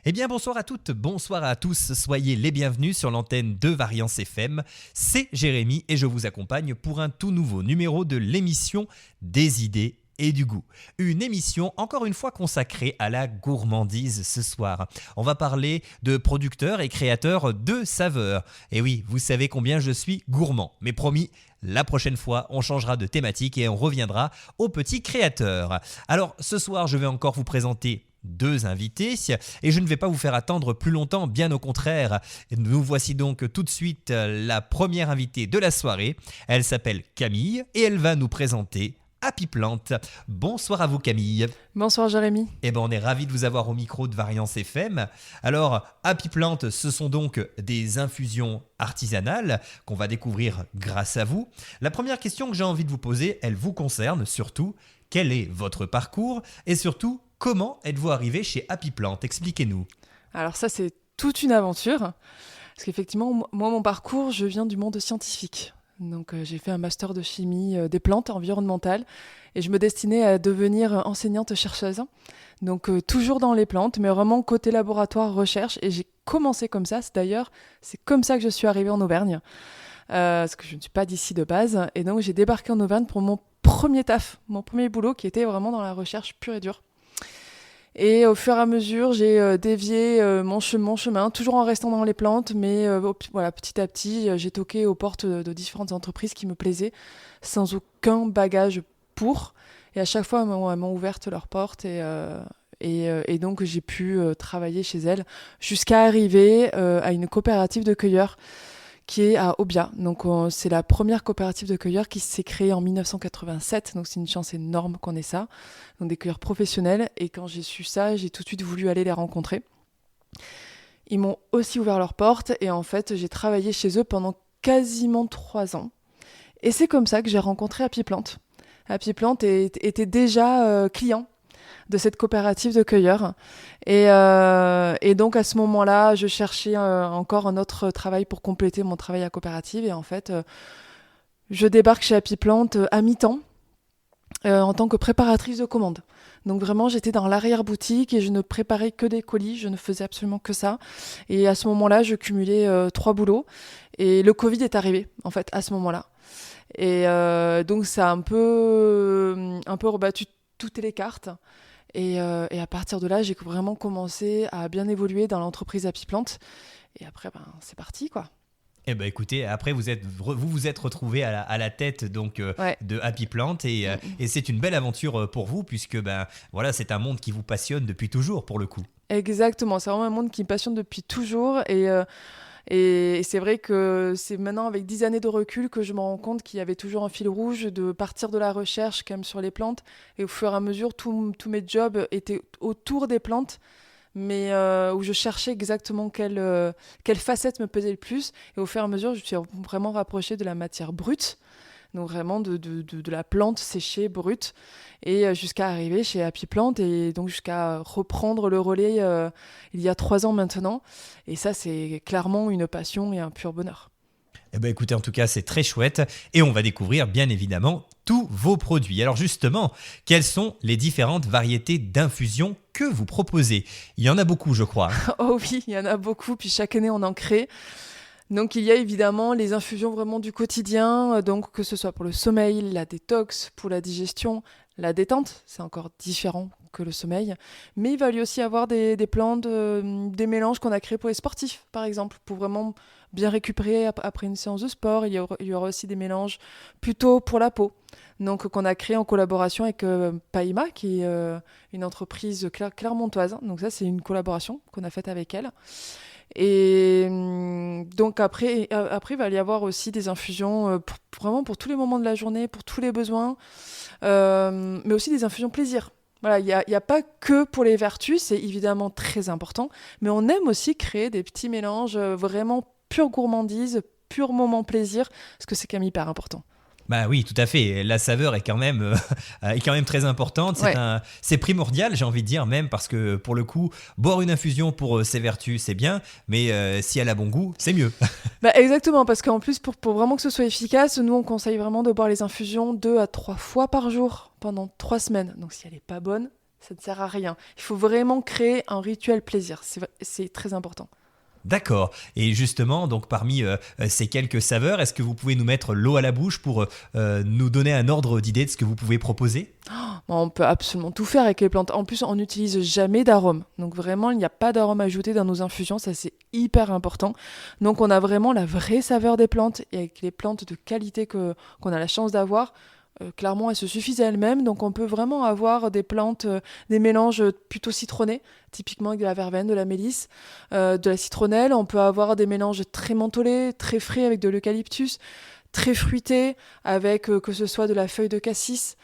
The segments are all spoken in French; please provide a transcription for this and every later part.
Eh bien bonsoir à toutes, bonsoir à tous, soyez les bienvenus sur l'antenne de Variance FM. C'est Jérémy et je vous accompagne pour un tout nouveau numéro de l'émission Des idées et du goût. Une émission encore une fois consacrée à la gourmandise ce soir. On va parler de producteurs et créateurs de saveurs. Et oui, vous savez combien je suis gourmand, mais promis, la prochaine fois, on changera de thématique et on reviendra aux petits créateurs. Alors ce soir, je vais encore vous présenter deux invités et je ne vais pas vous faire attendre plus longtemps, bien au contraire. Nous voici donc tout de suite la première invitée de la soirée. Elle s'appelle Camille et elle va nous présenter Happy Plant. Bonsoir à vous Camille. Bonsoir Jérémy. Eh ben on est ravis de vous avoir au micro de Variance FM. Alors Happy Plant, ce sont donc des infusions artisanales qu'on va découvrir grâce à vous. La première question que j'ai envie de vous poser, elle vous concerne surtout. Quel est votre parcours et surtout comment êtes-vous arrivé chez Happy Plant? Expliquez-nous. Alors ça, c'est toute une aventure. Parce qu'effectivement, moi, mon parcours, je viens du monde scientifique. Donc j'ai fait un master de chimie des plantes environnementales et je me destinais à devenir enseignante-chercheuse. Donc toujours dans les plantes, mais vraiment côté laboratoire, recherche. Et j'ai commencé comme ça. C'est comme ça que je suis arrivée en Auvergne. Parce que je ne suis pas d'ici de base. Et donc j'ai débarqué en Auvergne pour mon premier taf, mon premier boulot qui était vraiment dans la recherche pure et dure. Et au fur et à mesure, j'ai dévié mon chemin, toujours en restant dans les plantes, mais voilà, petit à petit, j'ai toqué aux portes de différentes entreprises qui me plaisaient, sans aucun bagage pour. Et à chaque fois, elles m'ont ouvert leurs portes et donc j'ai pu travailler chez elles jusqu'à arriver à une coopérative de cueilleurs qui est à Aubiat. Donc c'est la première coopérative de cueilleurs qui s'est créée en 1987. Donc c'est une chance énorme qu'on ait ça. Donc des cueilleurs professionnels. Et quand j'ai su ça, j'ai tout de suite voulu aller les rencontrer. Ils m'ont aussi ouvert leurs portes. Et en fait, j'ai travaillé chez eux pendant quasiment 3 ans. Et c'est comme ça que j'ai rencontré Happy Plant. Happy Plant était déjà client de cette coopérative de cueilleurs. Et donc, à ce moment-là, je cherchais encore un autre travail pour compléter mon travail à coopérative. Et en fait, je débarque chez Happy Plant à mi-temps en tant que préparatrice de commandes. Donc vraiment, j'étais dans l'arrière-boutique et je ne préparais que des colis. Je ne faisais absolument que ça. Et à ce moment-là, je cumulais 3 boulots. Et le Covid est arrivé, en fait, à ce moment-là. Et donc, ça a un peu rebattu toutes les cartes. Et à partir de là, j'ai vraiment commencé à bien évoluer dans l'entreprise Happy Plant. Et après, c'est parti, quoi. Eh ben écoutez, après vous vous êtes retrouvé à la tête donc Ouais. de Happy Plant et c'est une belle aventure pour vous puisque voilà, c'est un monde qui vous passionne depuis toujours pour le coup. Exactement, c'est vraiment un monde qui me passionne depuis toujours. Et c'est vrai que c'est maintenant avec 10 années de recul que je me rends compte qu'il y avait toujours un fil rouge de partir de la recherche quand même sur les plantes. Et au fur et à mesure, tous mes jobs étaient autour des plantes, mais où je cherchais exactement quelle facette me plaisait le plus. Et au fur et à mesure, je me suis vraiment rapprochée de la matière brute, donc vraiment de la plante séchée, brute, et jusqu'à arriver chez Happy Plant et donc jusqu'à reprendre le relais il y a 3 ans maintenant. Et ça, c'est clairement une passion et un pur bonheur. Eh ben écoutez, en tout cas, c'est très chouette et on va découvrir bien évidemment tous vos produits. Alors justement, quelles sont les différentes variétés d'infusions que vous proposez? Il y en a beaucoup, je crois. Oh oui, il y en a beaucoup, puis chaque année on en crée. Donc il y a évidemment les infusions vraiment du quotidien, donc que ce soit pour le sommeil, la détox, pour la digestion, la détente, c'est encore différent que le sommeil. Mais il va lui aussi avoir des plantes, des mélanges qu'on a créés pour les sportifs, par exemple, pour vraiment bien récupérer après une séance de sport. Il y aura aussi des mélanges plutôt pour la peau, donc qu'on a créé en collaboration avec Paima, qui est une entreprise clermontoise. Donc ça, c'est une collaboration qu'on a faite avec elle. Et donc après, il va y avoir aussi des infusions vraiment pour tous les moments de la journée, pour tous les besoins, mais aussi des infusions plaisir. Voilà, il y a pas que pour les vertus, c'est évidemment très important, mais on aime aussi créer des petits mélanges vraiment pure gourmandise, pur moment plaisir, parce que c'est quand même hyper important. Bah oui, tout à fait. La saveur est quand même très importante. Ouais. C'est primordial, j'ai envie de dire même, parce que pour le coup, boire une infusion pour ses vertus, c'est bien, mais si elle a bon goût, c'est mieux. Bah exactement, parce qu'en plus, pour vraiment que ce soit efficace, nous, on conseille vraiment de boire les infusions 2 à 3 fois par jour pendant 3 semaines. Donc si elle n'est pas bonne, Ça ne sert à rien. Il faut vraiment créer un rituel plaisir. C'est très important. D'accord. Et justement, donc parmi ces quelques saveurs, est-ce que vous pouvez nous mettre l'eau à la bouche pour nous donner un ordre d'idée de ce que vous pouvez proposer? Bon, on peut absolument tout faire avec les plantes. En plus, on n'utilise jamais d'arôme. Donc vraiment, il n'y a pas d'arôme ajouté dans nos infusions. Ça, c'est hyper important. Donc on a vraiment la vraie saveur des plantes. Et avec les plantes de qualité qu'on a la chance d'avoir, clairement, elles se suffisent à elles-mêmes. Donc on peut vraiment avoir des plantes, des mélanges plutôt citronnés, typiquement avec de la verveine, de la mélisse, de la citronnelle. On peut avoir des mélanges très mentholés, très frais avec de l'eucalyptus, très fruités avec que ce soit de la feuille de cassis,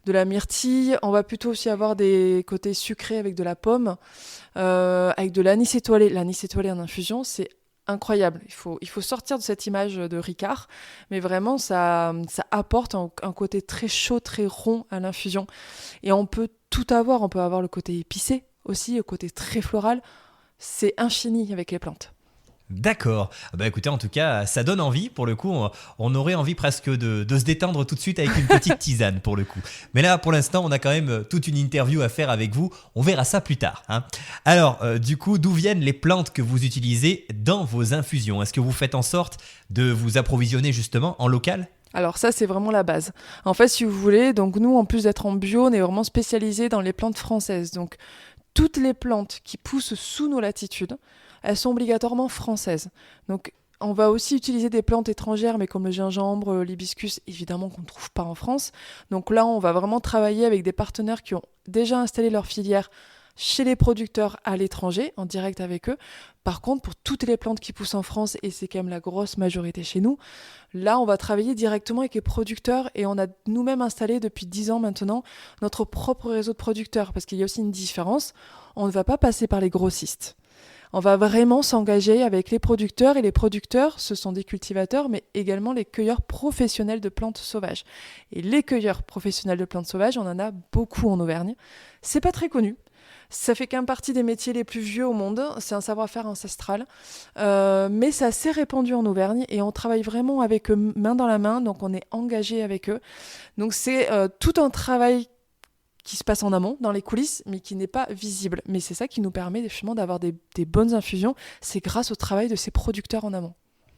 de la myrtille. On va plutôt aussi avoir des côtés sucrés avec de la pomme, avec de l'anis étoilé. L'anis étoilé en infusion, c'est incroyable. Il faut sortir de cette image de Ricard, mais vraiment, ça apporte un côté très chaud, très rond à l'infusion. Et on peut tout avoir. On peut avoir le côté épicé aussi, le côté très floral. C'est infini avec les plantes. D'accord. Bah écoutez, en tout cas, ça donne envie. Pour le coup, on aurait envie presque de se détendre tout de suite avec une petite tisane pour le coup. Mais là, pour l'instant, on a quand même toute une interview à faire avec vous. On verra ça plus tard, hein. Alors, du coup, d'où viennent les plantes que vous utilisez dans vos infusions? Est-ce que vous faites en sorte de vous approvisionner justement en local? Alors ça, c'est vraiment la base. En fait, si vous voulez, donc nous, en plus d'être en bio, on est vraiment spécialisé dans les plantes françaises. Donc, toutes les plantes qui poussent sous nos latitudes, elles sont obligatoirement françaises. Donc, on va aussi utiliser des plantes étrangères, mais comme le gingembre, l'hibiscus, évidemment qu'on ne trouve pas en France. Donc là, on va vraiment travailler avec des partenaires qui ont déjà installé leur filière chez les producteurs à l'étranger, en direct avec eux. Par contre, pour toutes les plantes qui poussent en France, et c'est quand même la grosse majorité chez nous, là, on va travailler directement avec les producteurs et on a nous-mêmes installé depuis 10 ans maintenant notre propre réseau de producteurs, parce qu'il y a aussi une différence. On ne va pas passer par les grossistes. On va vraiment s'engager avec les producteurs, et les producteurs, ce sont des cultivateurs, mais également les cueilleurs professionnels de plantes sauvages. Et les cueilleurs professionnels de plantes sauvages, on en a beaucoup en Auvergne. C'est pas très connu. Ça fait quand même partie des métiers les plus vieux au monde. C'est un savoir-faire ancestral. Mais c'est assez répandu en Auvergne et on travaille vraiment avec eux main dans la main. Donc on est engagé avec eux. Donc c'est tout un travail qui se passe en amont, dans les coulisses, mais qui n'est pas visible. Mais c'est ça qui nous permet justement d'avoir des bonnes infusions. C'est grâce au travail de ces producteurs en amont.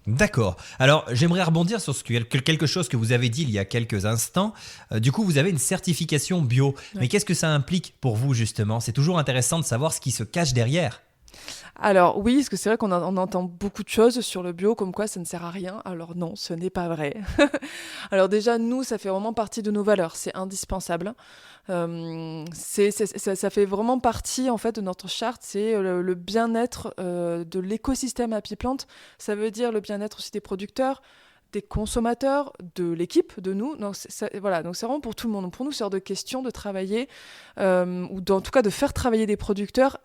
D'accord. Alors, j'aimerais rebondir sur quelque chose que vous avez dit il y a quelques instants. Du coup, vous avez une certification bio. Ouais. Mais qu'est-ce que ça implique pour vous, justement? C'est toujours intéressant de savoir ce qui se cache derrière. Alors oui, parce que c'est vrai qu'on entend beaucoup de choses sur le bio, comme quoi ça ne sert à rien. Alors non, ce n'est pas vrai. Alors déjà, nous, ça fait vraiment partie de nos valeurs, c'est indispensable. Ça fait vraiment partie en fait de notre charte, c'est le bien-être de l'écosystème Happy Plant. Ça veut dire le bien-être aussi des producteurs, des consommateurs, de l'équipe, de nous. Donc voilà, donc c'est vraiment pour tout le monde. Donc pour nous, c'est hors de question de travailler, ou en tout cas de faire travailler des producteurs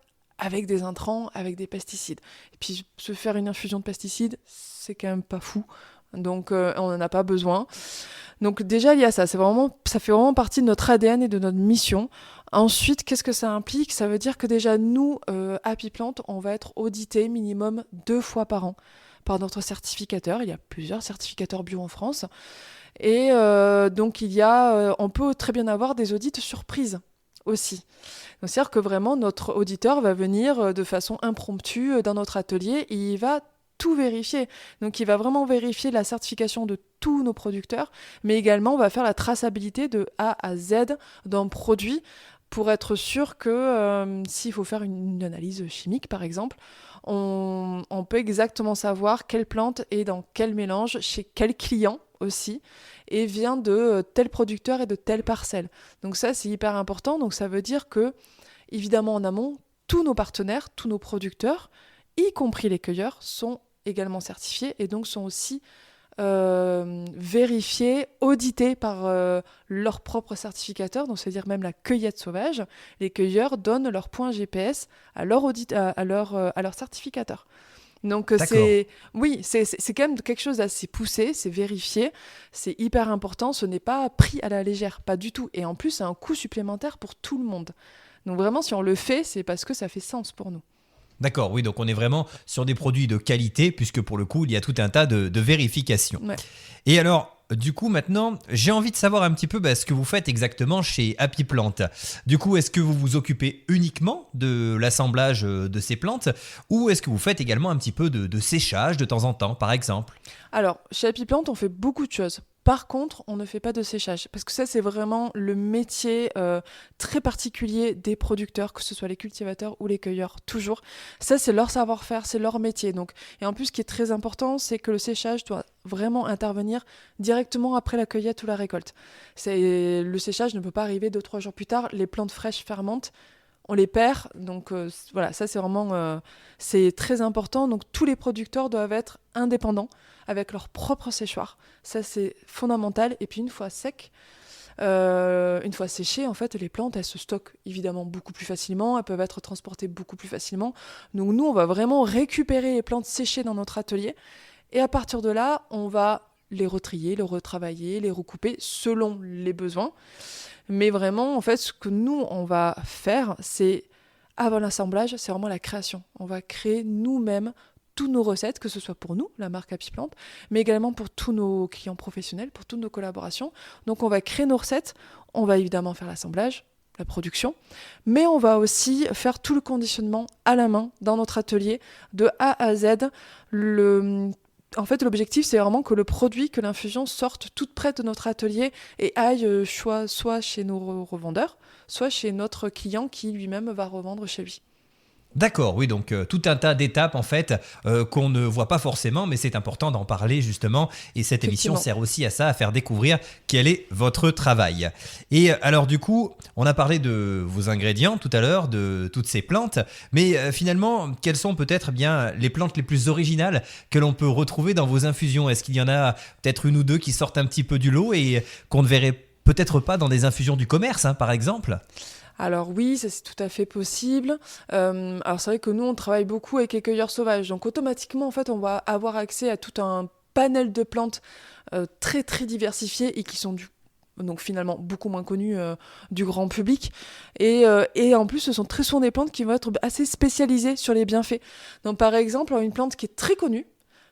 avec des intrants, avec des pesticides. Et puis se faire une infusion de pesticides, c'est quand même pas fou. Donc on n'en a pas besoin. Donc déjà il y a ça, ça fait vraiment partie de notre ADN et de notre mission. Ensuite, qu'est-ce que ça implique? Ça veut dire que déjà nous, Happy Plant, on va être audité minimum 2 fois par an par notre certificateur. Il y a plusieurs certificateurs bio en France. Et donc on peut très bien avoir des audits surprises aussi. Donc, c'est-à-dire que vraiment notre auditeur va venir de façon impromptue dans notre atelier et il va tout vérifier. Donc il va vraiment vérifier la certification de tous nos producteurs, mais également on va faire la traçabilité de A à Z d'un produit pour être sûr que s'il faut faire une analyse chimique par exemple, on peut exactement savoir quelle plante est dans quel mélange, chez quel client aussi, et vient de tel producteur et de telle parcelle. Donc ça, c'est hyper important. Donc ça veut dire que, évidemment, en amont, tous nos partenaires, tous nos producteurs, y compris les cueilleurs, sont également certifiés et donc sont aussi vérifiés, audités par leur propre certificateur. Donc c'est-à-dire même la cueillette sauvage. Les cueilleurs donnent leur point GPS à leur certificateur. Donc c'est quand même quelque chose d'assez poussé, c'est vérifié, c'est hyper important, ce n'est pas pris à la légère, pas du tout. Et en plus, c'est un coût supplémentaire pour tout le monde. Donc vraiment, si on le fait, c'est parce que ça fait sens pour nous. D'accord, oui, donc on est vraiment sur des produits de qualité, puisque pour le coup, il y a tout un tas de vérifications. Ouais. Et alors, du coup, maintenant, j'ai envie de savoir un petit peu ce que vous faites exactement chez Happy Plant. Du coup, est-ce que vous vous occupez uniquement de l'assemblage de ces plantes ou est-ce que vous faites également un petit peu de séchage de temps en temps, par exemple? Alors, chez Happy Plant, on fait beaucoup de choses. Par contre, on ne fait pas de séchage, parce que ça, c'est vraiment le métier très particulier des producteurs, que ce soit les cultivateurs ou les cueilleurs, toujours. Ça, c'est leur savoir-faire, c'est leur métier. Donc, et en plus, ce qui est très important, c'est que le séchage doit vraiment intervenir directement après la cueillette ou la récolte. Le séchage ne peut pas arriver 2-3 jours plus tard. Les plantes fraîches fermentent, on les perd. Donc voilà, ça, c'est vraiment c'est très important. Donc, tous les producteurs doivent être indépendants avec leur propre séchoir. Ça, c'est fondamental. Et puis, une fois sec, une fois séchées, en fait, les plantes, elles se stockent évidemment beaucoup plus facilement. Elles peuvent être transportées beaucoup plus facilement. Donc, nous, on va vraiment récupérer les plantes séchées dans notre atelier. Et à partir de là, on va les retrier, les retravailler, les recouper selon les besoins. Mais vraiment, en fait, ce que nous, on va faire, c'est, avant l'assemblage, c'est vraiment la création. On va créer nous-mêmes toutes nos recettes, que ce soit pour nous, la marque Happy Plant, mais également pour tous nos clients professionnels, pour toutes nos collaborations. Donc on va créer nos recettes, on va évidemment faire l'assemblage, la production, mais on va aussi faire tout le conditionnement à la main dans notre atelier de A à Z. En fait, l'objectif, c'est vraiment que le produit, que l'infusion sorte toute prête de notre atelier et aille soit chez nos revendeurs, soit chez notre client qui lui-même va revendre chez lui. D'accord, oui, donc tout un tas d'étapes en fait qu'on ne voit pas forcément, mais c'est important d'en parler justement. Et cette émission sert aussi à ça, à faire découvrir quel est votre travail. Et alors du coup, on a parlé de vos ingrédients tout à l'heure, de toutes ces plantes, mais finalement, quelles sont peut-être bien les plantes les plus originales que l'on peut retrouver dans vos infusions? Est-ce qu'il y en a peut-être une ou deux qui sortent un petit peu du lot et qu'on ne verrait peut-être pas dans des infusions du commerce, par exemple? Alors oui, ça c'est tout à fait possible. Alors c'est vrai que nous, on travaille beaucoup avec les cueilleurs sauvages. Donc automatiquement, en fait, on va avoir accès à tout un panel de plantes très très diversifiées et qui sont donc finalement beaucoup moins connues du grand public. Et en plus, ce sont très souvent des plantes qui vont être assez spécialisées sur les bienfaits. Donc par exemple, une plante qui est très connue,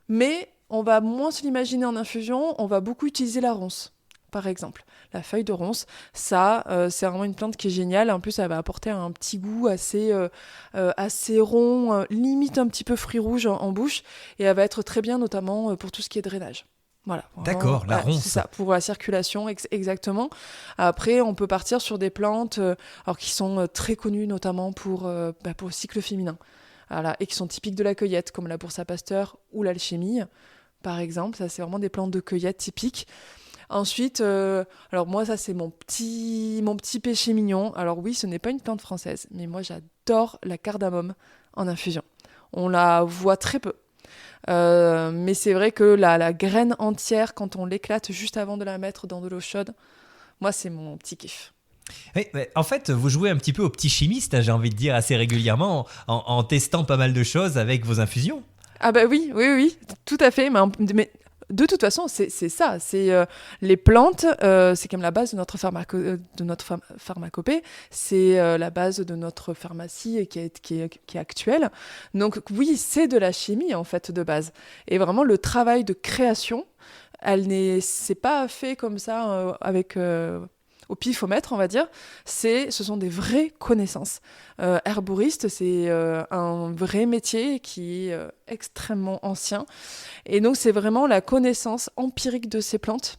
mais on va moins se l'imaginer en infusion, on va beaucoup utiliser la ronce. Par exemple, la feuille de ronce, ça, c'est vraiment une plante qui est géniale. En plus, elle va apporter un petit goût assez rond, limite un petit peu fruit rouge en bouche. Et elle va être très bien, notamment pour tout ce qui est drainage. Voilà. D'accord, la ronce. C'est ça, pour la circulation, exactement. Après, on peut partir sur des plantes qui sont très connues, notamment pour le cycle féminin. Voilà, et qui sont typiques de la cueillette, comme la bourse à pasteur ou l'alchimie, par exemple. Ça, c'est vraiment des plantes de cueillette typiques. Ensuite, alors moi, ça, c'est mon petit péché mignon. Alors oui, ce n'est pas une plante française, mais moi, j'adore la cardamome en infusion. On la voit très peu. Mais c'est vrai que la graine entière, quand on l'éclate juste avant de la mettre dans de l'eau chaude, moi, c'est mon petit kiff. Oui, en fait, vous jouez un petit peu au petit chimiste, j'ai envie de dire, assez régulièrement, en testant pas mal de choses avec vos infusions. Ah bah oui, tout à fait. Mais de toute façon, c'est ça. C'est les plantes, c'est comme la base de notre pharmacopée. C'est la base de notre pharmacie qui est actuelle. Donc oui, c'est de la chimie en fait de base. Et vraiment, le travail de création, c'est pas fait comme ça avec au pifomètre, on va dire. Ce sont des vraies connaissances. Herboriste, c'est un vrai métier qui est extrêmement ancien. Et donc, c'est vraiment la connaissance empirique de ces plantes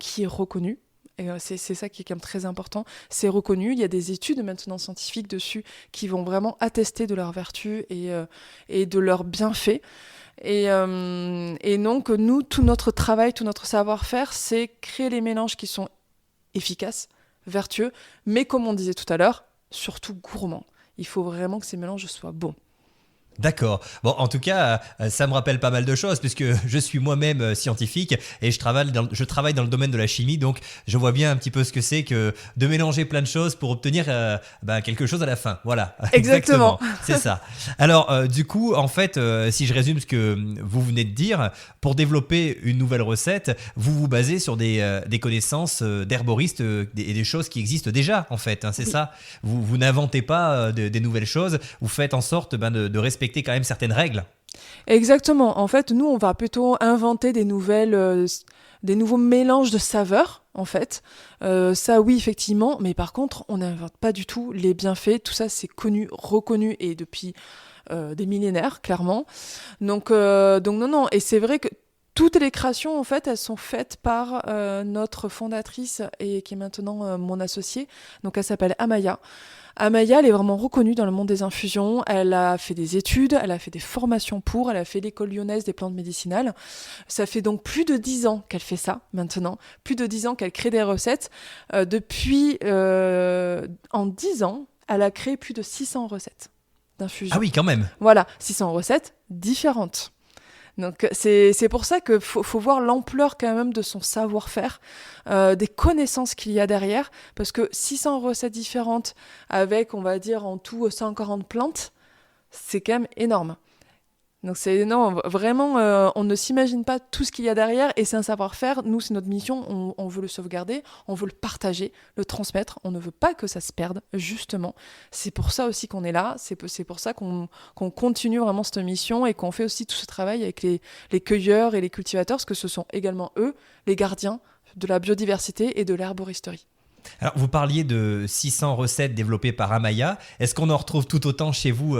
qui est reconnue. Et c'est ça qui est quand même très important. C'est reconnu. Il y a des études maintenant scientifiques dessus qui vont vraiment attester de leurs vertus et de leurs bienfaits. Et donc, nous, tout notre travail, tout notre savoir-faire, c'est créer les mélanges qui sont efficaces, vertueux, mais comme on disait tout à l'heure, surtout gourmands. Il faut vraiment que ces mélanges soient bons. D'accord. Bon, en tout cas, ça me rappelle pas mal de choses puisque je suis moi-même scientifique et je travaille dans le domaine de la chimie, donc je vois bien un petit peu ce que c'est que de mélanger plein de choses pour obtenir quelque chose à la fin. Voilà. Exactement. C'est ça. Alors, du coup, en fait, si je résume ce que vous venez de dire, pour développer une nouvelle recette, vous vous basez sur des connaissances d'herboristes et des choses qui existent déjà, en fait. C'est ça. Vous n'inventez pas des nouvelles choses. Vous faites en sorte de respecter quand même certaines règles. Exactement. En fait, nous, on va plutôt inventer des nouvelles des nouveaux mélanges de saveurs, en fait. Ça, oui, effectivement, mais par contre, on n'invente pas du tout les bienfaits. Tout ça, c'est connu, reconnu, et depuis des millénaires, clairement. Donc non, non. Et c'est vrai que toutes les créations, en fait, elles sont faites par notre fondatrice et qui est maintenant mon associée. Donc, elle s'appelle Amaya. Amaya, elle est vraiment reconnue dans le monde des infusions. Elle a fait des études, elle a fait des formations elle a fait l'école lyonnaise des plantes médicinales. Ça fait donc plus de 10 ans qu'elle fait ça, maintenant. Plus de 10 ans qu'elle crée des recettes. En 10 ans, elle a créé plus de 600 recettes d'infusion. Ah oui, quand même. Voilà, 600 recettes différentes. Donc c'est pour ça qu'il faut voir l'ampleur quand même de son savoir-faire, des connaissances qu'il y a derrière, parce que 600 recettes différentes avec, on va dire, en tout 140 plantes, c'est quand même énorme. Donc non, vraiment, on ne s'imagine pas tout ce qu'il y a derrière, et c'est un savoir-faire. Nous, c'est notre mission, on veut le sauvegarder, on veut le partager, le transmettre, on ne veut pas que ça se perde, justement. C'est pour ça aussi qu'on est là, c'est pour ça qu'on continue vraiment cette mission, et qu'on fait aussi tout ce travail avec les cueilleurs et les cultivateurs, parce que ce sont également eux, les gardiens de la biodiversité et de l'herboristerie. Alors, vous parliez de 600 recettes développées par Amaya. Est-ce qu'on en retrouve tout autant chez vous,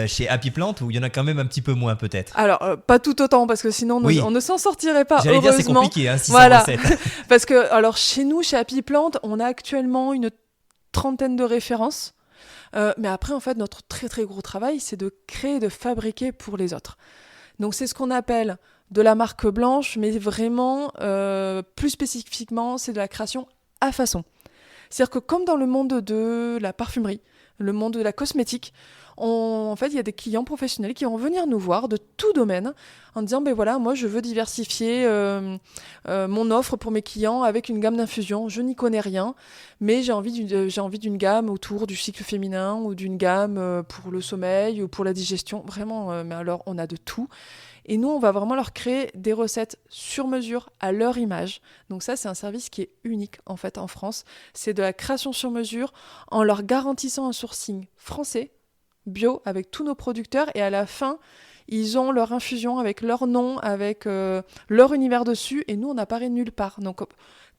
chez Happy Plant, ou il y en a quand même un petit peu moins peut-être? Alors, pas tout autant, parce que sinon, Oui. on ne s'en sortirait pas, J'allais heureusement. dire, c'est compliqué, 600 voilà. recettes. Parce que, alors, chez nous, chez Happy Plant, on a actuellement une trentaine de références. Mais après, en fait, notre très très gros travail, c'est de créer, de fabriquer pour les autres. Donc, c'est ce qu'on appelle de la marque blanche, mais vraiment, plus spécifiquement, c'est de la création à façon. C'est-à-dire que comme dans le monde de la parfumerie, le monde de la cosmétique, en fait, il y a des clients professionnels qui vont venir nous voir de tout domaine en disant, ben voilà, moi je veux diversifier mon offre pour mes clients avec une gamme d'infusions. Je n'y connais rien, mais j'ai envie d'une gamme autour du cycle féminin, ou d'une gamme pour le sommeil ou pour la digestion. Vraiment, mais alors on a de tout. Et nous, on va vraiment leur créer des recettes sur mesure à leur image. Donc ça, c'est un service qui est unique en fait en France. C'est de la création sur mesure en leur garantissant un sourcing français, bio, avec tous nos producteurs. Et à la fin, ils ont leur infusion avec leur nom, avec leur univers dessus. Et nous, on n'apparaît nulle part. Donc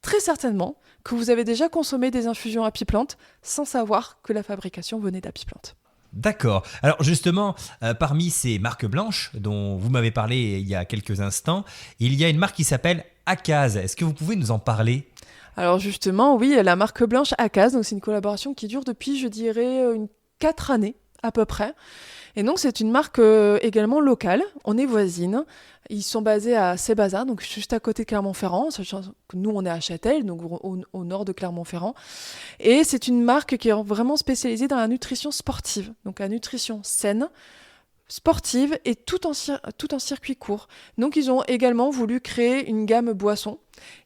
très certainement que vous avez déjà consommé des infusions Happy Plant sans savoir que la fabrication venait d'Happy Plant. D'accord. Alors justement, parmi ces marques blanches dont vous m'avez parlé il y a quelques instants, il y a une marque qui s'appelle Akaz. Est-ce que vous pouvez nous en parler ? Alors justement, oui, la marque blanche Akaz, donc c'est une collaboration qui dure depuis, je dirais, 4 années à peu près. Et donc c'est une marque également locale, on est voisines. Ils sont basés à Sébaza, donc juste à côté de Clermont-Ferrand, sachant que nous on est à Châtel, donc au nord de Clermont-Ferrand. Et c'est une marque qui est vraiment spécialisée dans la nutrition sportive, donc la nutrition saine, sportive et tout en circuit court. Donc ils ont également voulu créer une gamme boisson,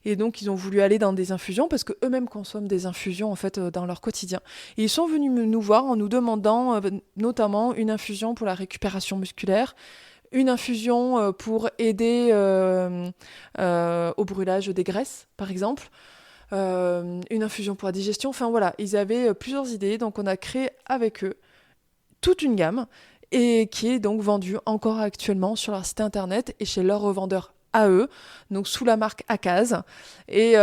et donc ils ont voulu aller dans des infusions parce qu'eux-mêmes consomment des infusions en fait dans leur quotidien. Et ils sont venus nous voir en nous demandant notamment une infusion pour la récupération musculaire, une infusion pour aider au brûlage des graisses par exemple, une infusion pour la digestion. Enfin voilà, ils avaient plusieurs idées, donc on a créé avec eux toute une gamme, et qui est donc vendue encore actuellement sur leur site internet et chez leurs revendeurs à eux, donc sous la marque Akaz. Et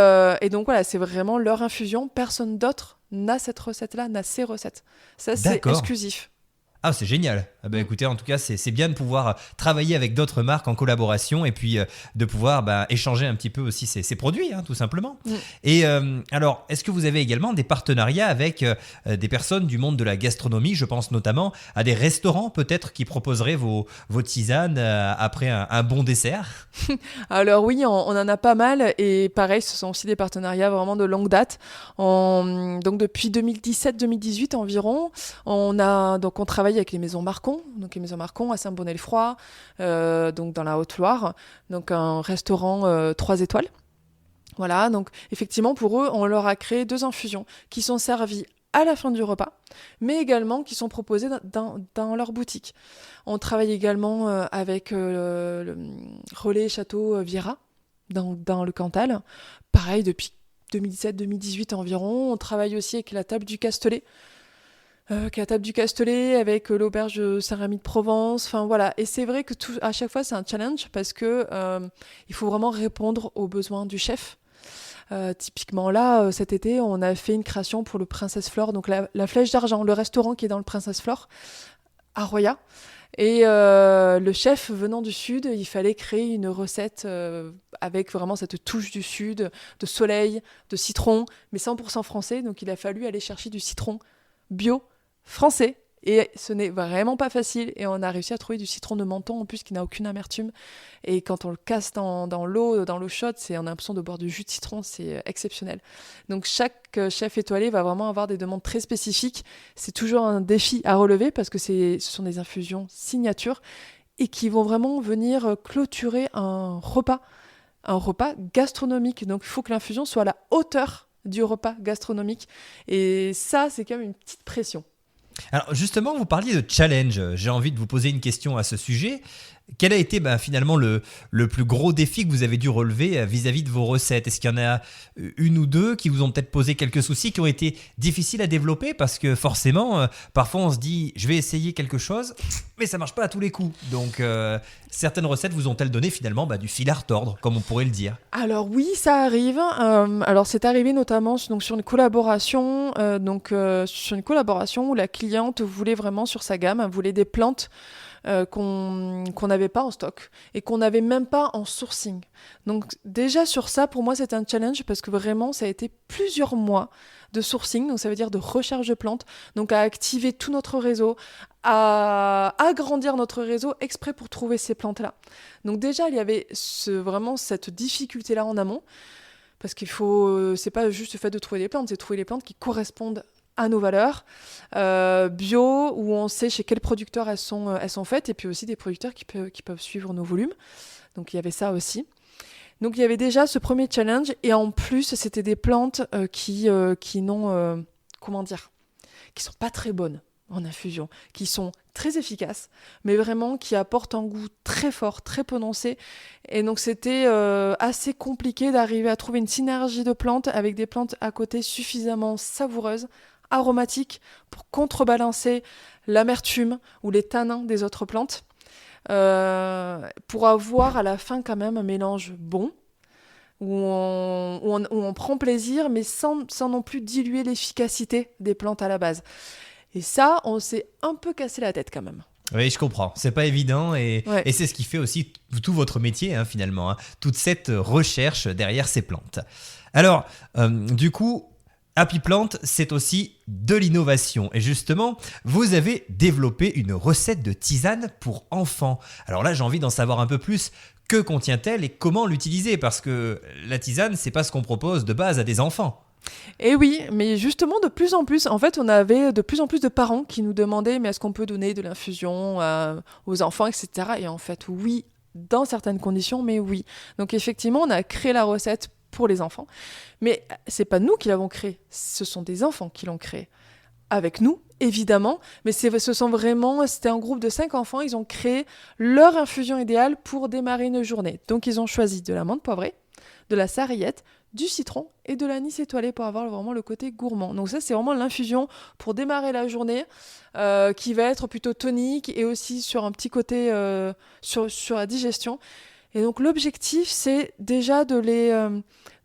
donc voilà, c'est vraiment leur infusion. Personne d'autre n'a cette recette-là, n'a ces recettes. Ça, c'est D'accord. exclusif. Ah, c'est génial. Ah bah, écoutez, en tout cas, c'est bien de pouvoir travailler avec d'autres marques en collaboration, et puis de pouvoir échanger un petit peu aussi ces produits, tout simplement. Et alors, est-ce que vous avez également des partenariats avec des personnes du monde de la gastronomie ? Je pense notamment à des restaurants peut-être qui proposeraient vos tisanes après un bon dessert. Alors oui, on en a pas mal, et pareil, ce sont aussi des partenariats vraiment de longue date. Donc depuis 2017-2018 environ, on travaille avec les maisons Marcon, donc les maisons Marcon à Saint-Bonnet-le-Froid, donc dans la Haute-Loire, donc un restaurant 3 étoiles. Voilà, donc effectivement pour eux, on leur a créé 2 infusions qui sont servies à la fin du repas, mais également qui sont proposées dans leur boutique. On travaille également avec le Relais Château Viera dans le Cantal. Pareil, depuis 2017-2018 environ. On travaille aussi avec la table du Castellet. Catap du Castellet avec l'auberge de Saint-Rémy de Provence. Enfin voilà. Et c'est vrai que à chaque fois, c'est un challenge parce que il faut vraiment répondre aux besoins du chef. Typiquement là, cet été, on a fait une création pour le Princess Flore, donc la Flèche d'Argent, le restaurant qui est dans le Princess Flore, à Roya. Et le chef venant du Sud, il fallait créer une recette avec vraiment cette touche du Sud, de soleil, de citron, mais 100% français. Donc il a fallu aller chercher du citron bio, français. Et ce n'est vraiment pas facile. Et on a réussi à trouver du citron de Menton, en plus, qui n'a aucune amertume. Et quand on le casse dans l'eau chaude, on a l'impression de boire du jus de citron. C'est exceptionnel. Donc chaque chef étoilé va vraiment avoir des demandes très spécifiques. C'est toujours un défi à relever parce que ce sont des infusions signatures et qui vont vraiment venir clôturer un repas gastronomique. Donc il faut que l'infusion soit à la hauteur du repas gastronomique. Et ça, c'est quand même une petite pression. Alors justement, vous parliez de challenge. J'ai envie de vous poser une question à ce sujet. Quel a été finalement le plus gros défi que vous avez dû relever vis-à-vis de vos recettes? Est-ce qu'il y en a une ou deux qui vous ont peut-être posé quelques soucis, qui ont été difficiles à développer? Parce que forcément, parfois on se dit, je vais essayer quelque chose, mais ça marche pas à tous les coups. Donc certaines recettes vous ont-elles donné finalement du fil à retordre, comme on pourrait le dire? Alors oui, ça arrive. Alors c'est arrivé notamment sur une collaboration, sur une collaboration où la cliente voulait vraiment sur sa gamme, elle voulait des plantes qu'on n'avait pas en stock et qu'on n'avait même pas en sourcing. Donc déjà sur ça, pour moi, c'est un challenge parce que vraiment, ça a été plusieurs mois de sourcing, donc ça veut dire de recherche de plantes, donc à activer tout notre réseau, à agrandir notre réseau exprès pour trouver ces plantes-là. Donc déjà, il y avait vraiment cette difficulté-là en amont, parce c'est pas juste le fait de trouver des plantes, c'est trouver les plantes qui correspondent à nos valeurs, bio, où on sait chez quels producteurs elles sont faites, et puis aussi des producteurs qui peuvent suivre nos volumes. Donc il y avait ça aussi. Donc il y avait déjà ce premier challenge, et en plus c'était des plantes qui n'ont, qui sont pas très bonnes en infusion, qui sont très efficaces, mais vraiment qui apportent un goût très fort, très prononcé. Et donc c'était assez compliqué d'arriver à trouver une synergie de plantes avec des plantes à côté suffisamment savoureuses, aromatiques, pour contrebalancer l'amertume ou les tanins des autres plantes, pour avoir à la fin quand même un mélange bon, où on prend plaisir, mais sans non plus diluer l'efficacité des plantes à la base. Et ça, on s'est un peu cassé la tête quand même. Oui, je comprends. C'est pas évident et c'est ce qui fait aussi tout votre métier finalement, toute cette recherche derrière ces plantes. Alors, du coup, Happy Plant, c'est aussi de l'innovation. Et justement, vous avez développé une recette de tisane pour enfants. Alors là, j'ai envie d'en savoir un peu plus. Que contient-elle et comment l'utiliser? Parce que la tisane, c'est pas ce qu'on propose de base à des enfants. Et oui, mais justement, de plus en plus, en fait, on avait de plus en plus de parents qui nous demandaient, mais est-ce qu'on peut donner de l'infusion aux enfants, etc. Et en fait, oui, dans certaines conditions, mais oui. Donc effectivement, on a créé la recette pour les enfants. Mais c'est pas nous qui l'avons créée, ce sont des enfants qui l'ont créée. Avec nous, évidemment, mais c'était un groupe de 5 enfants, ils ont créé leur infusion idéale pour démarrer une journée. Donc ils ont choisi de la menthe poivrée, de la sarriette, du citron et de l'anis étoilé pour avoir vraiment le côté gourmand. Donc ça, c'est vraiment l'infusion pour démarrer la journée, qui va être plutôt tonique et aussi sur un petit côté sur la digestion. Et donc l'objectif, c'est déjà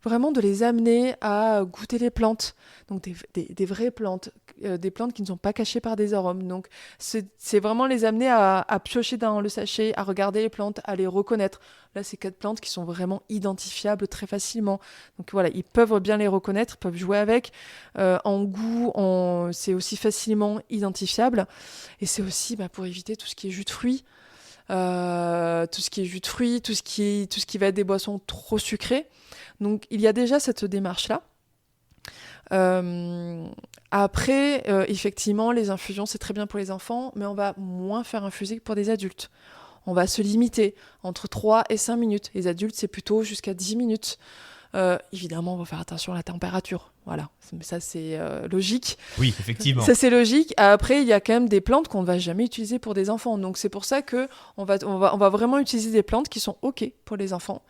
vraiment de les amener à goûter les plantes, donc des vraies plantes, des plantes qui ne sont pas cachées par des arômes. Donc c'est vraiment les amener à piocher dans le sachet, à regarder les plantes, à les reconnaître. Là, c'est 4 plantes qui sont vraiment identifiables très facilement. Donc voilà, ils peuvent bien les reconnaître, ils peuvent jouer avec. En goût, c'est aussi facilement identifiable. Et c'est aussi pour éviter tout ce qui est jus de fruits. Tout ce qui est jus de fruits, tout ce qui va être des boissons trop sucrées. Donc il y a déjà cette démarche-là. Après, effectivement, les infusions, c'est très bien pour les enfants, mais on va moins faire infuser que pour des adultes. On va se limiter entre 3 et 5 minutes. Les adultes, c'est plutôt jusqu'à 10 minutes. Évidemment, on va faire attention à la température. Voilà, ça c'est logique. Oui, effectivement. Ça c'est logique. Après, il y a quand même des plantes qu'on ne va jamais utiliser pour des enfants. Donc c'est pour ça que on va vraiment utiliser des plantes qui sont OK pour les enfants.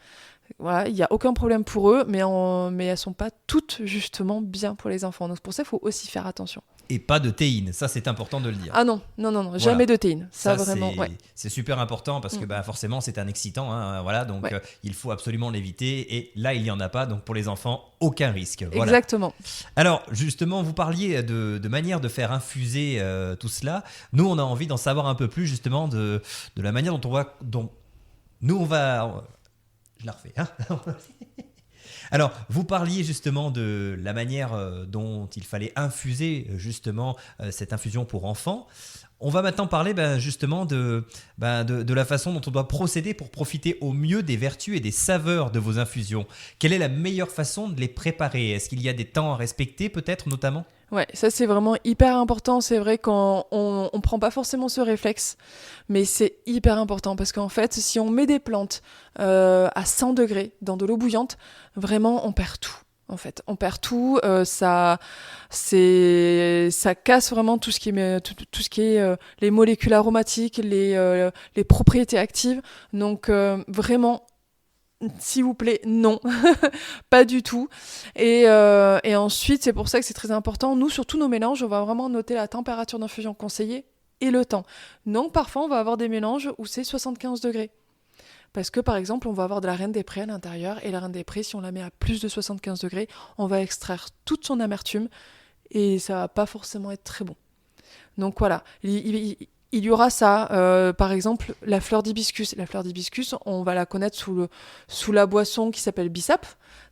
Voilà, il n'y a aucun problème pour eux, mais elles ne sont pas toutes justement bien pour les enfants. Donc c'est pour ça qu'il faut aussi faire attention. Et pas de théine, ça c'est important de le dire. Ah non, jamais de théine. Ça vraiment, c'est super important parce que forcément c'est un excitant, hein, voilà, donc il faut absolument l'éviter. Et là, il n'y en a pas, donc pour les enfants, aucun risque. Voilà. Exactement. Alors justement, vous parliez de manière de faire infuser tout cela. Nous, on a envie d'en savoir un peu plus justement de la manière dont on va... Je la refais, hein. Alors, vous parliez justement de la manière dont il fallait infuser justement cette infusion pour enfants. On va maintenant parler justement de la façon dont on doit procéder pour profiter au mieux des vertus et des saveurs de vos infusions. Quelle est la meilleure façon de les préparer? Est-ce qu'il y a des temps à respecter peut-être notamment? Ouais, ça c'est vraiment hyper important. C'est vrai qu'on prend pas forcément ce réflexe, mais c'est hyper important parce qu'en fait, si on met des plantes à 100 degrés dans de l'eau bouillante, vraiment on perd tout. En fait, on perd tout. Ça casse vraiment tout ce qui est les molécules aromatiques, les propriétés actives. Donc vraiment. S'il vous plaît, non, pas du tout. Et ensuite, c'est pour ça que c'est très important. Nous, sur tous nos mélanges, on va vraiment noter la température d'infusion conseillée et le temps. Donc, parfois, on va avoir des mélanges où c'est 75 degrés. Parce que, par exemple, on va avoir de la reine des prés à l'intérieur. Et la reine des prés, si on la met à plus de 75 degrés, on va extraire toute son amertume. Et ça va pas forcément être très bon. Donc, voilà. Il y aura ça, par exemple, la fleur d'hibiscus. La fleur d'hibiscus, on va la connaître sous la boisson qui s'appelle bissap.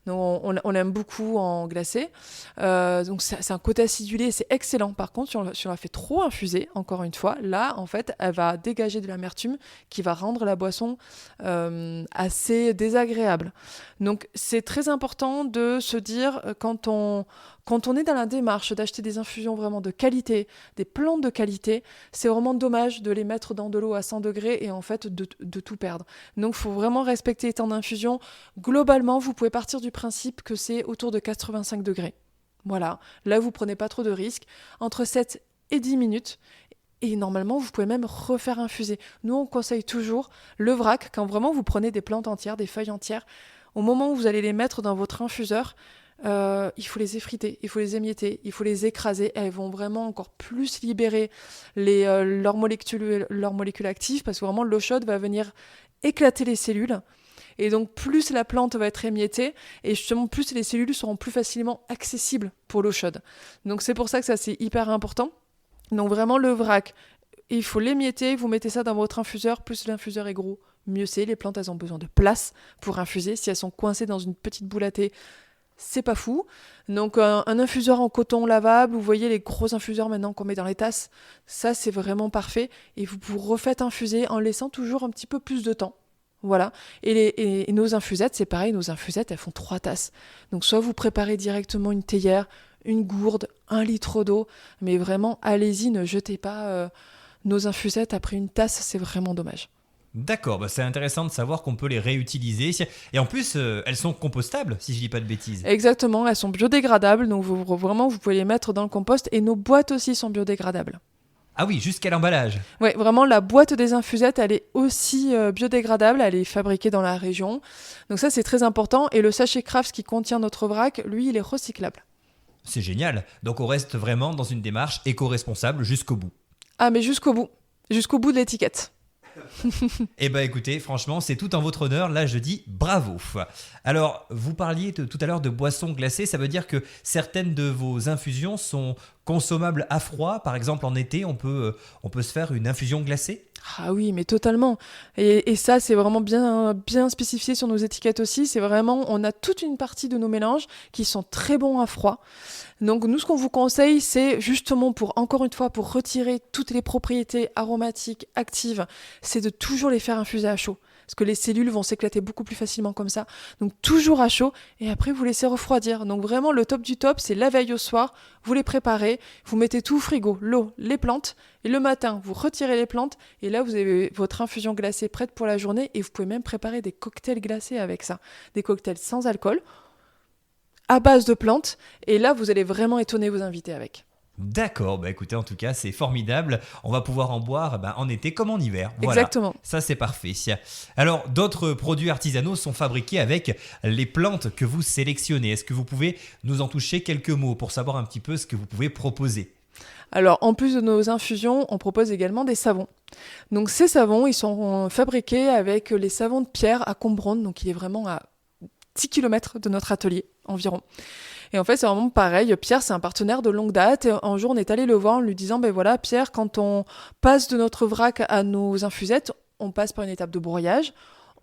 Donc on l'aime beaucoup en glacé. Donc c'est un côté acidulé, c'est excellent. Par contre, si on la fait trop infuser, encore une fois, là, en fait, elle va dégager de l'amertume qui va rendre la boisson assez désagréable. Donc c'est très important de se dire, quand on est dans la démarche d'acheter des infusions vraiment de qualité, des plantes de qualité, c'est vraiment dommage de les mettre dans de l'eau à 100 degrés et en fait de tout perdre. Donc il faut vraiment respecter les temps d'infusion. Globalement, vous pouvez partir du principe que c'est autour de 85 degrés. Voilà, là vous prenez pas trop de risques. Entre 7 et 10 minutes. Et normalement, vous pouvez même refaire infuser. Nous, on conseille toujours le vrac, quand vraiment vous prenez des plantes entières, des feuilles entières, au moment où vous allez les mettre dans votre infuseur, il faut les effriter, il faut les émietter, il faut les écraser. Elles vont vraiment encore plus libérer leurs molécules actives parce que vraiment l'eau chaude va venir éclater les cellules. Et donc plus la plante va être émiettée et justement plus les cellules seront plus facilement accessibles pour l'eau chaude. Donc c'est pour ça que ça c'est hyper important. Donc vraiment le vrac, il faut l'émietter, vous mettez ça dans votre infuseur, plus l'infuseur est gros, mieux c'est. Les plantes elles ont besoin de place pour infuser. Si elles sont coincées dans une petite boule à thé, c'est pas fou. Donc un infuseur en coton lavable, vous voyez les gros infuseurs maintenant qu'on met dans les tasses, ça c'est vraiment parfait. Et vous refaites infuser en laissant toujours un petit peu plus de temps. Voilà. Et nos infusettes, c'est pareil, nos infusettes, elles font 3 tasses. Donc soit vous préparez directement une théière, une gourde, 1 litre d'eau, mais vraiment, allez-y, ne jetez pas nos infusettes après une tasse, c'est vraiment dommage. D'accord, c'est intéressant de savoir qu'on peut les réutiliser. Et en plus, elles sont compostables, si je dis pas de bêtises. Exactement, elles sont biodégradables, donc vous pouvez les mettre dans le compost. Et nos boîtes aussi sont biodégradables. Ah oui, jusqu'à l'emballage. Oui, vraiment, la boîte des infusettes, elle est aussi biodégradable. Elle est fabriquée dans la région. Donc ça, c'est très important. Et le sachet Kraft qui contient notre vrac, lui, il est recyclable. C'est génial. Donc on reste vraiment dans une démarche éco-responsable jusqu'au bout. Ah, mais jusqu'au bout. Jusqu'au bout de l'étiquette. Eh bien écoutez, franchement, c'est tout en votre honneur. Là, je dis bravo. Alors, vous parliez tout à l'heure de boissons glacées. Ça veut dire que certaines de vos infusions sont consommables à froid. Par exemple, en été, on peut se faire une infusion glacée? Ah oui, mais totalement. Et ça, c'est vraiment bien spécifié sur nos étiquettes aussi. C'est vraiment, on a toute une partie de nos mélanges qui sont très bons à froid. Donc nous, ce qu'on vous conseille, c'est justement encore une fois, pour retirer toutes les propriétés aromatiques actives, c'est de toujours les faire infuser à chaud. Parce que les cellules vont s'éclater beaucoup plus facilement comme ça. Donc toujours à chaud et après vous laissez refroidir. Donc vraiment le top du top, c'est la veille au soir, vous les préparez, vous mettez tout au frigo, l'eau, les plantes, et le matin vous retirez les plantes et là vous avez votre infusion glacée prête pour la journée et vous pouvez même préparer des cocktails glacés avec ça. Des cocktails sans alcool, à base de plantes, et là vous allez vraiment étonner vos invités avec. D'accord, écoutez, en tout cas, c'est formidable. On va pouvoir en boire en été comme en hiver. Voilà. Exactement. Ça, c'est parfait. Alors, d'autres produits artisanaux sont fabriqués avec les plantes que vous sélectionnez. Est-ce que vous pouvez nous en toucher quelques mots pour savoir un petit peu ce que vous pouvez proposer ? Alors, en plus de nos infusions, on propose également des savons. Donc, ces savons, ils sont fabriqués avec les savons de Pierre à Combronde, donc il est vraiment à 10 km de notre atelier environ. Et en fait, c'est vraiment pareil. Pierre, c'est un partenaire de longue date. Et un jour, on est allé le voir en lui disant, ben voilà, Pierre, quand on passe de notre vrac à nos infusettes, on passe par une étape de broyage,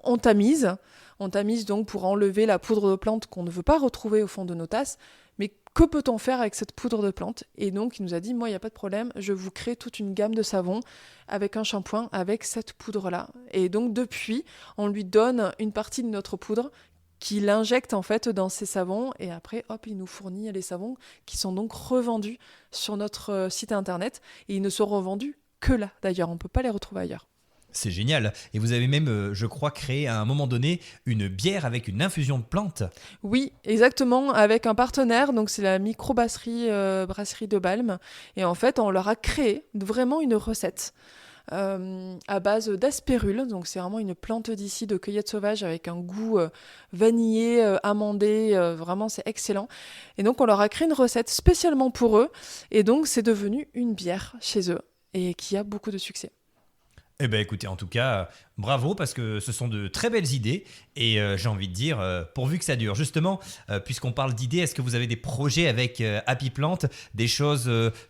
on tamise. On tamise donc pour enlever la poudre de plante qu'on ne veut pas retrouver au fond de nos tasses. Mais que peut-on faire avec cette poudre de plante ? Et donc, il nous a dit, moi, il n'y a pas de problème, je vous crée toute une gamme de savons avec un shampoing, avec cette poudre-là. Et donc, depuis, on lui donne une partie de notre poudre qu'il injecte en fait dans ses savons. Et après, hop, il nous fournit les savons qui sont donc revendus sur notre site internet. Et ils ne sont revendus que là, d'ailleurs. On ne peut pas les retrouver ailleurs. C'est génial. Et vous avez même, je crois, créé à un moment donné une bière avec une infusion de plantes. Oui, exactement, avec un partenaire. Donc, c'est la microbrasserie brasserie de Balme. Et en fait, on leur a créé vraiment une recette à base d'aspérule. Donc, c'est vraiment une plante d'ici de cueillette sauvage avec un goût vanillé, amandé. Vraiment, c'est excellent. Et donc, on leur a créé une recette spécialement pour eux. Et donc, c'est devenu une bière chez eux et qui a beaucoup de succès. Eh bien écoutez, en tout cas, bravo parce que ce sont de très belles idées et j'ai envie de dire, pourvu que ça dure. Justement, puisqu'on parle d'idées, est-ce que vous avez des projets avec Happy Plant, des choses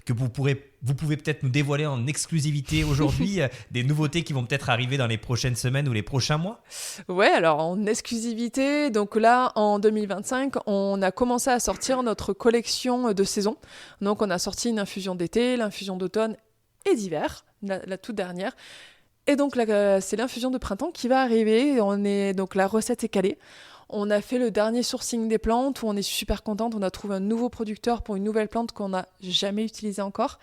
que vous pouvez peut-être nous dévoiler en exclusivité aujourd'hui, des nouveautés qui vont peut-être arriver dans les prochaines semaines ou les prochains mois ? Ouais, alors en exclusivité, donc là en 2025, on a commencé à sortir notre collection de saison. Donc on a sorti une infusion d'été, l'infusion d'automne et d'hiver, la toute dernière. Et donc là, c'est l'infusion de printemps qui va arriver. Donc la recette est calée. On a fait le dernier sourcing des plantes où on est super contente. On a trouvé un nouveau producteur pour une nouvelle plante qu'on n'a jamais utilisée encore.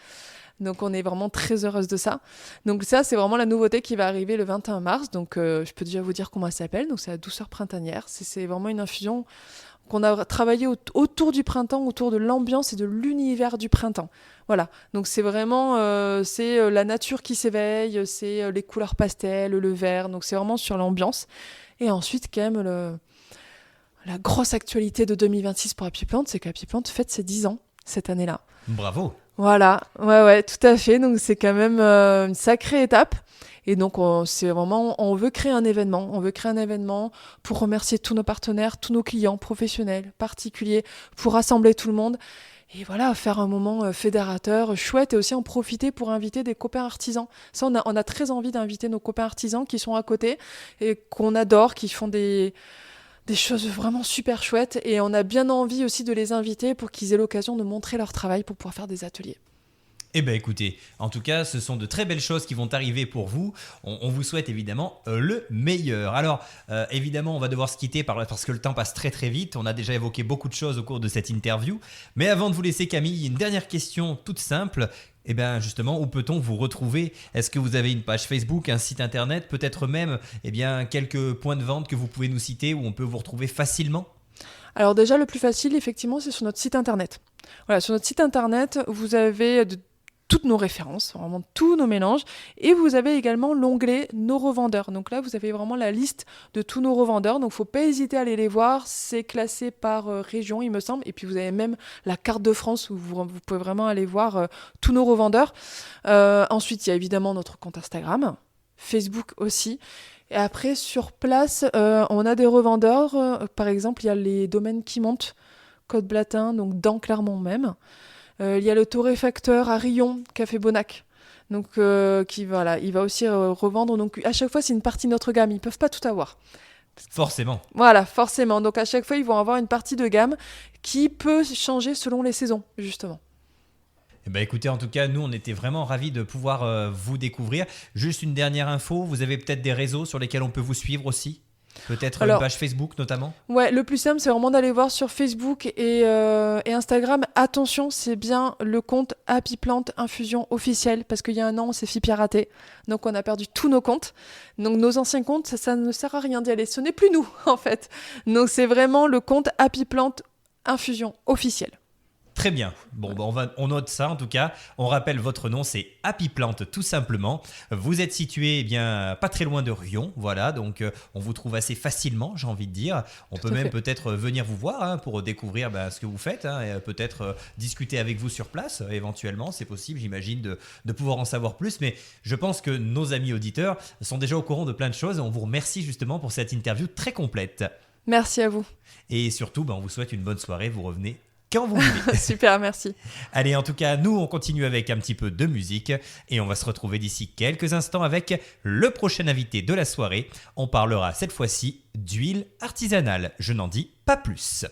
Donc on est vraiment très heureuse de ça. Donc ça, c'est vraiment la nouveauté qui va arriver le 21 mars. Donc je peux déjà vous dire comment elle s'appelle. Donc c'est la douceur printanière. C'est vraiment une infusion qu'on a travaillé autour du printemps, autour de l'ambiance et de l'univers du printemps. Voilà, donc c'est vraiment la nature qui s'éveille, c'est les couleurs pastel, le vert, donc c'est vraiment sur l'ambiance. Et ensuite, quand même, la grosse actualité de 2026 pour Happy Plant, c'est qu'Happy Plant fête ses 10 ans cette année-là. Bravo. Voilà, ouais, tout à fait, donc c'est quand même une sacrée étape. Et donc, on veut créer un événement. On veut créer un événement pour remercier tous nos partenaires, tous nos clients professionnels, particuliers, pour rassembler tout le monde. Et voilà, faire un moment fédérateur, chouette, et aussi en profiter pour inviter des copains artisans. Ça, on a très envie d'inviter nos copains artisans qui sont à côté et qu'on adore, qui font des choses vraiment super chouettes. Et on a bien envie aussi de les inviter pour qu'ils aient l'occasion de montrer leur travail pour pouvoir faire des ateliers. Eh bien écoutez, en tout cas, ce sont de très belles choses qui vont arriver pour vous. On vous souhaite évidemment le meilleur. Alors, évidemment, on va devoir se quitter parce que le temps passe très très vite. On a déjà évoqué beaucoup de choses au cours de cette interview. Mais avant de vous laisser, Camille, une dernière question toute simple. Eh bien justement, où peut-on vous retrouver ? Est-ce que vous avez une page Facebook, un site internet, peut-être même quelques points de vente que vous pouvez nous citer où on peut vous retrouver facilement ? Alors déjà, le plus facile, effectivement, c'est sur notre site internet. Voilà, sur notre site internet, vous avez toutes nos références, vraiment tous nos mélanges. Et vous avez également l'onglet « Nos revendeurs ». Donc là, vous avez vraiment la liste de tous nos revendeurs. Donc, il ne faut pas hésiter à aller les voir. C'est classé par région, il me semble. Et puis, vous avez même la carte de France où vous pouvez vraiment aller voir tous nos revendeurs. Ensuite, il y a évidemment notre compte Instagram, Facebook aussi. Et après, sur place, on a des revendeurs. Par exemple, il y a les domaines qui montent, Côte-Blatin, donc dans Clermont même. Il y a le torréfacteur à Rion, Café Bonac. Donc, il va aussi revendre. Donc, à chaque fois, c'est une partie de notre gamme. Ils ne peuvent pas tout avoir. Forcément. Voilà, forcément. Donc, à chaque fois, ils vont avoir une partie de gamme qui peut changer selon les saisons, justement. Eh ben écoutez, en tout cas, nous, on était vraiment ravis de pouvoir vous découvrir. Juste une dernière info, vous avez peut-être des réseaux sur lesquels on peut vous suivre aussi ? Peut-être une page Facebook notamment ? Ouais, le plus simple, c'est vraiment d'aller voir sur Facebook et Instagram. Attention, c'est bien le compte Happy Plant Infusion officiel, parce qu'il y a un an, on s'est fait pirater. Donc, on a perdu tous nos comptes. Donc, nos anciens comptes, ça ne sert à rien d'y aller. Ce n'est plus nous, en fait. Donc, c'est vraiment le compte Happy Plant Infusion officiel. Très bien. Bon, on note ça en tout cas. On rappelle votre nom, c'est Happy Plant tout simplement. Vous êtes situé pas très loin de Riom, voilà. Donc on vous trouve assez facilement, j'ai envie de dire. On Tout peut à même fait. peut-être venir vous voir pour découvrir ce que vous faites, et peut-être discuter avec vous sur place éventuellement. C'est possible, j'imagine, de pouvoir en savoir plus. Mais je pense que nos amis auditeurs sont déjà au courant de plein de choses. Et on vous remercie justement pour cette interview très complète. Merci à vous. Et surtout, on vous souhaite une bonne soirée. Vous revenez quand vous voulez. Super, merci. Allez, en tout cas, nous, on continue avec un petit peu de musique et on va se retrouver d'ici quelques instants avec le prochain invité de la soirée. On parlera cette fois-ci d'huile artisanale. Je n'en dis pas plus.